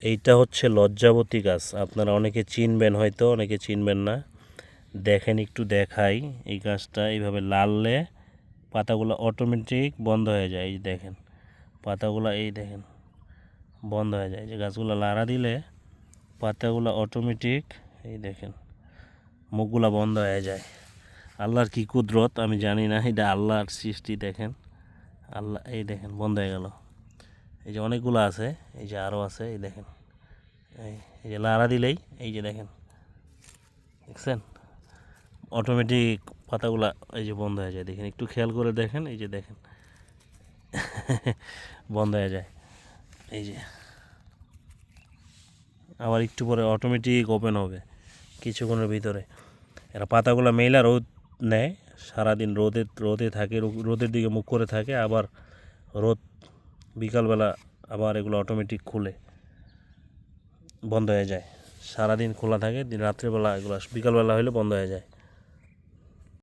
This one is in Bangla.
এইটা হচ্ছে লজ্জাবতী গাছ। আপনারা অনেকে চিনবেন, হয়তো অনেকে চিনবেন না। দেখেন, একটু দেখাই। এই গাছটা এইভাবে লাললে পাতাগুলো অটোমেটিক বন্ধ হয়ে যায়। এই যে দেখেন পাতাগুলো, এই দেখেন বন্ধ হয়ে যায়। যে গাছগুলো লাড়া দিলে পাতাগুলো অটোমেটিক, এই দেখেন মুখগুলো বন্ধ হয়ে যায়। আল্লাহর কি কুদরত আমি জানি না, এটা আল্লাহর সৃষ্টি। দেখেন আল্লাহ, এই দেখেন বন্ধ হয়ে গেল। এই যে অনেকগুলো আছে, এই যে আরও আছে, এই দেখেন এই যে লাড়া দিলেই এই যে দেখেন, দেখছেন অটোমেটিক পাতাগুলা এই যে বন্ধ হয়ে যায়। দেখেন, একটু খেয়াল করে দেখেন, এই যে দেখেন বন্ধ হয়ে যায়। এই যে আবার একটু পরে অটোমেটিক ওপেন হবে কিছুক্ষণের ভিতরে। এরা পাতাগুলো মেলা রোদ নেয়, সারাদিন রোদে থাকে, রোদের দিকে মুখ করে থাকে। আবার রোদ বিকালবেলা আবার এগুলো অটোমেটিক খুলে বন্ধ হয়ে যায়। সারাদিন খোলা থাকে, রাত্রেবেলা এগুলো বিকালবেলা হলে বন্ধ হয়ে যায়।